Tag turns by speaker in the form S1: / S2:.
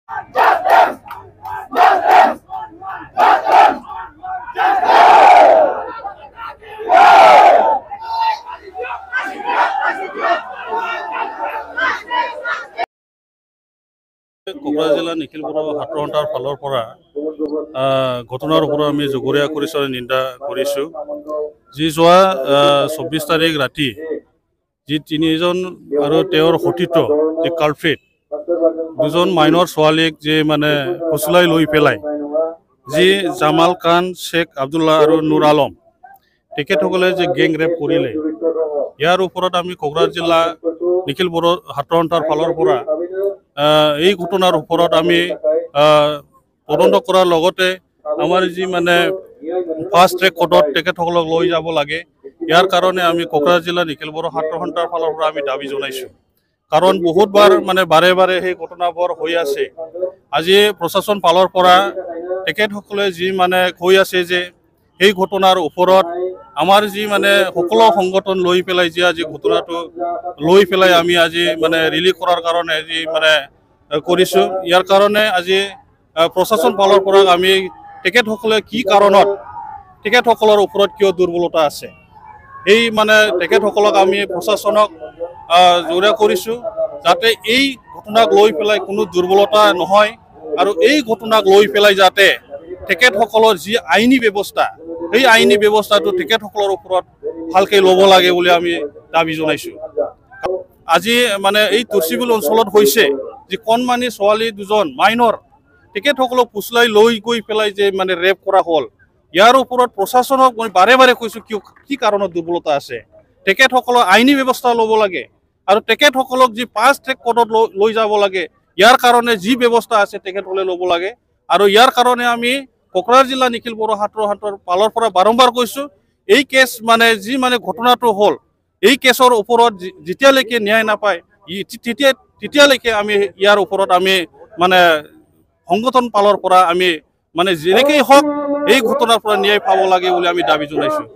S1: কোকৰাঝাৰ জিলা নিখিল বড়ো হাতৰ ফালৰ পৰা ঘটনাৰ ওপৰত আমি জগৰীয়া কৰিছোঁ আৰু নিন্দা কৰিছোঁ। যি যোৱা 24 তাৰিখ ৰাতি যি তিনিজন আৰু তেওঁৰ সতীৰ্থ যি কালপ্ৰিট দুজন মাইনৰ ছোৱালীক যি মানে ফুচলাই লৈ পেলাই যি জামাল খান, শেখ আব্দুল্লাহ আৰু নুৰ আলম তেখেতসকলে যে গেং ৰেপ কৰিলে, ইয়াৰ ওপৰত আমি কোকৰাঝাৰ জিলা নিখিল বড়ো হাতৰ ফালৰ পৰা এই ঘটনাৰ ওপৰত আমি তদন্ত কৰাৰ লগতে আমাৰ যি মানে ফাষ্ট ট্ৰেক কোৰ্টত তেখেতসকলক লৈ যাব লাগে, ইয়াৰ কাৰণে আমি কোকৰাঝাৰ জিলা নিখিল বড়ো হাতৰ ফালৰ পৰা আমি দাবী জনাইছোঁ। কাৰণ বহুতবাৰ মানে বাৰে বাৰে সেই ঘটনাবোৰ হৈ আছে। আজি প্ৰশাসন ফালৰ পৰা তেখেতসকলে যি মানে কৈ আছে যে এই ঘটনাৰ ওপৰত আমাৰ যি মানে সকলো সংগঠন লৈ পেলাই যি আজি ঘটনাটো লৈ পেলাই আমি আজি মানে ৰিলিজ কৰাৰ কাৰণে যি মানে কৰিছোঁ। ইয়াৰ কাৰণে আজি প্ৰশাসন ফালৰ পৰা আমি তেখেতসকলে কি কাৰণত তেখেতসকলৰ ওপৰত কিয় দুৰ্বলতা আছে, এই মানে তেখেতসকলক আমি প্ৰশাসনক জোৰা কৰিছোঁ যাতে এই ঘটনাক লৈ পেলাই কোনো দুৰ্বলতা নহয় আৰু এই ঘটনাক লৈ পেলাই যাতে তেখেতসকলৰ যি আইনী ব্যৱস্থা সেই আইনী ব্যৱস্থাটো তেখেতসকলৰ ওপৰত ভালকৈ ল'ব লাগে বুলি আমি দাবী জনাইছোঁ। আজি মানে এই তুৰ্চিবিল অঞ্চলত হৈছে যি কণমানি ছোৱালী দুজন মাইনৰ তেখেতসকলক ফুচলাই লৈ গৈ পেলাই যে মানে ৰেপ কৰা হ'ল, ইয়াৰ ওপৰত প্ৰশাসনক মই বাৰে বাৰে কৈছোঁ কি কাৰণত দুৰ্বলতা আছে, তেখেতসকলৰ আইনী ব্যৱস্থা ল'ব লাগে আৰু তেখেতসকলক যি ফাষ্ট ট্ৰেক কোৰ্টত লৈ যাব লাগে, ইয়াৰ কাৰণে যি ব্যৱস্থা আছে তেখেতসকলে ল'ব লাগে। আৰু ইয়াৰ কাৰণে আমি কোকৰাঝাৰ জিলা নিখিল বড়ো হাতৰ ফালৰ পৰা বাৰম্বাৰ কৈছোঁ, এই কেছ মানে যি মানে ঘটনাটো হ'ল এই কেছৰ ওপৰত যেতিয়ালৈকে ন্যায় নাপায় তেতিয়ালৈকে আমি ইয়াৰ ওপৰত আমি মানে সংগঠন ফালৰ পৰা আমি মানে যেনেকেই হওক এই ঘটনাৰ পৰা ন্যায় পাব লাগে বুলি আমি দাবী জনাইছোঁ।